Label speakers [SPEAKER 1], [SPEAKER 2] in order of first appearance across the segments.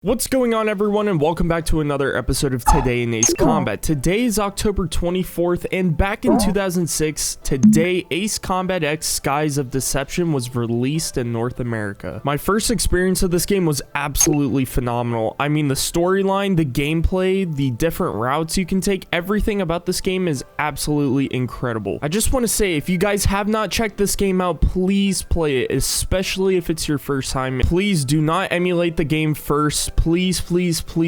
[SPEAKER 1] What's going on, everyone, and welcome back to another episode of Today in Ace Combat. Today is October 24th, and back in 2006, today Ace Combat X Skies of Deception was released in North America. My first experience of this game was absolutely phenomenal. I mean, the storyline, the gameplay, the different routes you can take, everything about this game is absolutely incredible. I just want to say, if you guys have not checked this game out, please play it, especially if it's your first time. Please do not emulate the game first. Please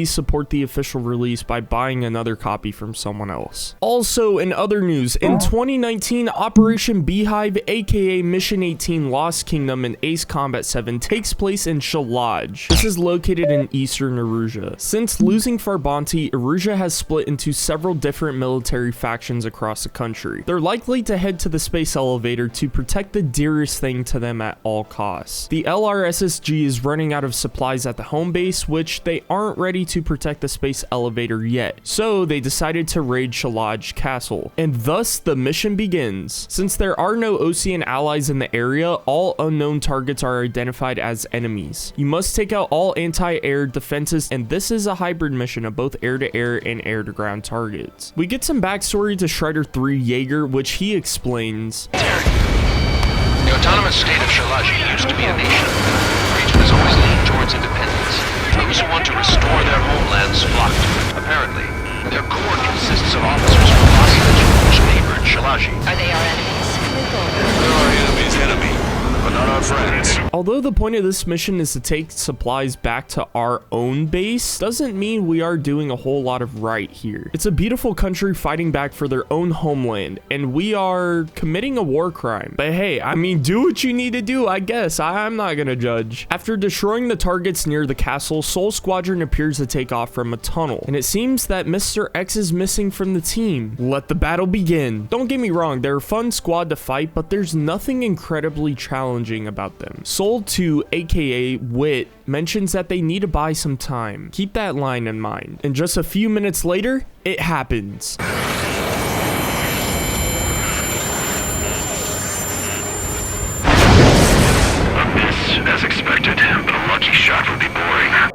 [SPEAKER 1] support the official release by buying another copy from someone else. Also, in other news, in 2019, Operation Beehive, aka Mission 18 Lost Kingdom in Ace Combat 7 takes place in Shalaj. This is located in eastern Erusia. Since losing Farbanti, Erusia has split into several different military factions across the country. They're likely to head to the space elevator to protect the dearest thing to them at all costs. The LRSSG is running out of supplies at the home base, which they aren't ready to protect the space elevator yet, so they decided to raid Shalaj Castle, and thus the mission begins. Since there are no Ocean allies in the area, all unknown targets are identified as enemies. You must take out all anti-air defenses, and this is a hybrid mission of both air-to-air and air-to-ground targets. We get some backstory to Strider 3 Jaeger, which he explains.
[SPEAKER 2] The autonomous state of Shalaji used to be a nation. The region has always leaned towards independence. Those who want to restore their homelands flocked. Apparently, their core consists of officers from hostage which neighbored Shalaji.
[SPEAKER 3] Are they our enemies?
[SPEAKER 2] They're our enemy's enemy, but not our friends.
[SPEAKER 1] Although the point of this mission is to take supplies back to our own base, doesn't mean we are doing a whole lot of right here. It's a beautiful country fighting back for their own homeland, and we are committing a war crime. But hey, I mean, do what you need to do, I guess. I'm not gonna judge. After destroying the targets near the castle, Soul Squadron appears to take off from a tunnel, and it seems that Mr. X is missing from the team. Let the battle begin. Don't get me wrong, they're a fun squad to fight, but there's nothing incredibly challenging about them. Soul 2, aka Wit, mentions that they need to buy some time. Keep that line in mind. And just a few minutes later, it happens.
[SPEAKER 2] A miss, as expected, but a lucky shot would be boring.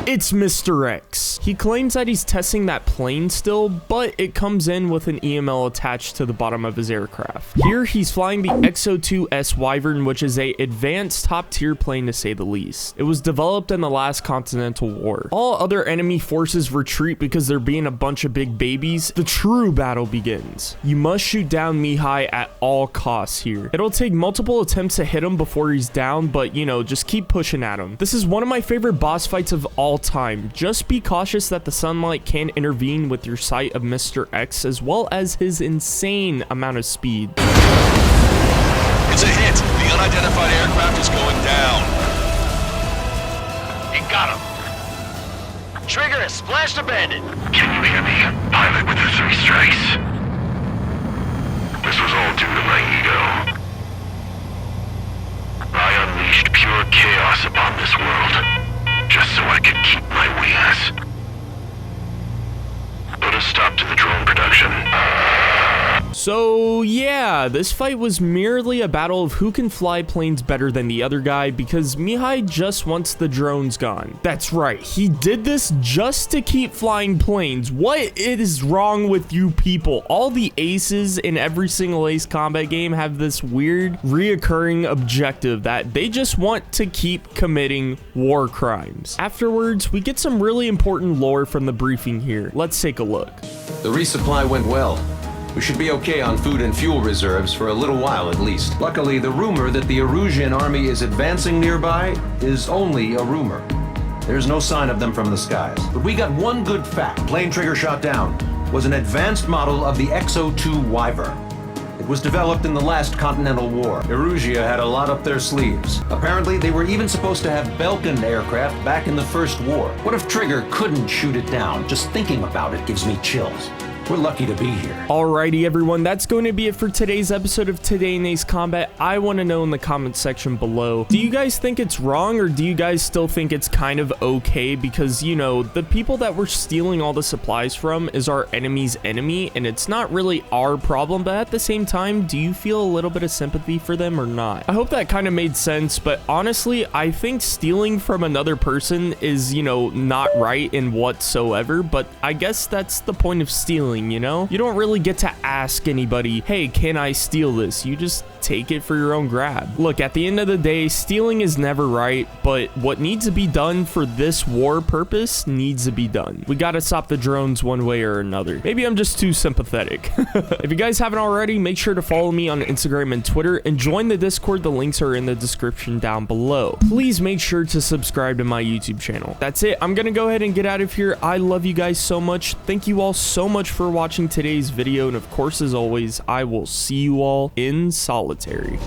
[SPEAKER 1] It's Mr. X. He claims that he's testing that plane still, but it comes in with an EML attached to the bottom of his aircraft. Here, he's flying the XO2S Wyvern, which is a advanced top-tier plane to say the least. It was developed in the last Continental War. All other enemy forces retreat because they're being a bunch of big babies. The true battle begins. You must shoot down Mihai at all costs here. It'll take multiple attempts to hit him before he's down, but you know, just keep pushing at him. This is one of my favorite boss fights of all time. Just be cautious that the sunlight can intervene with your sight of Mr. X, as well as his insane amount of speed.
[SPEAKER 2] It's a hit. The unidentified aircraft is going down. You got him. Trigger has splashed a bandit. Can you hear me? Pilot with the 3 strikes. This was all due to my ego. I unleashed pure chaos upon this world, just so I could keep my wings. Put a stop to the drone production.
[SPEAKER 1] So yeah, this fight was merely a battle of who can fly planes better than the other guy, because Mihai just wants the drones gone. That's right, he did this just to keep flying planes. What is wrong with you people? All the aces in every single Ace Combat game have this weird reoccurring objective that they just want to keep committing war crimes. Afterwards, we get some really important lore from the briefing here. Let's take a look.
[SPEAKER 4] The resupply went well. We should be okay on food and fuel reserves for a little while at least. Luckily, the rumor that the Erusian army is advancing nearby is only a rumor. There's no sign of them from the skies. But we got one good fact. Plane Trigger shot down was an advanced model of the XO2 Wyvern. It was developed in the last Continental War. Erusia had a lot up their sleeves. Apparently, they were even supposed to have Belkin aircraft back in the First War. What if Trigger couldn't shoot it down? Just thinking about it gives me chills. We're lucky to be here.
[SPEAKER 1] Alrighty, everyone, that's going to be it for today's episode of Today in Ace Combat. I want to know in the comment section below, do you guys think it's wrong, or do you guys still think it's kind of okay? Because, you know, the people that we're stealing all the supplies from is our enemy's enemy, and it's not really our problem, but at the same time, do you feel a little bit of sympathy for them or not? I hope that kind of made sense, but honestly, I think stealing from another person is, you know, not right in whatsoever, but I guess that's the point of stealing. You know, you don't really get to ask anybody, hey, can I steal this? You just take it for your own grab. Look, at the end of the day, stealing is never right, but what needs to be done for this war purpose needs to be done. We got to stop the drones one way or another. Maybe I'm just too sympathetic. If you guys haven't already, make sure to follow me on Instagram and Twitter and join the Discord. The links are in the description down below. Please make sure to subscribe to my YouTube channel. That's it. I'm gonna go ahead and get out of here. I love you guys so much. Thank you all so much for watching today's video, and of course, as always, I will see you all in solitary.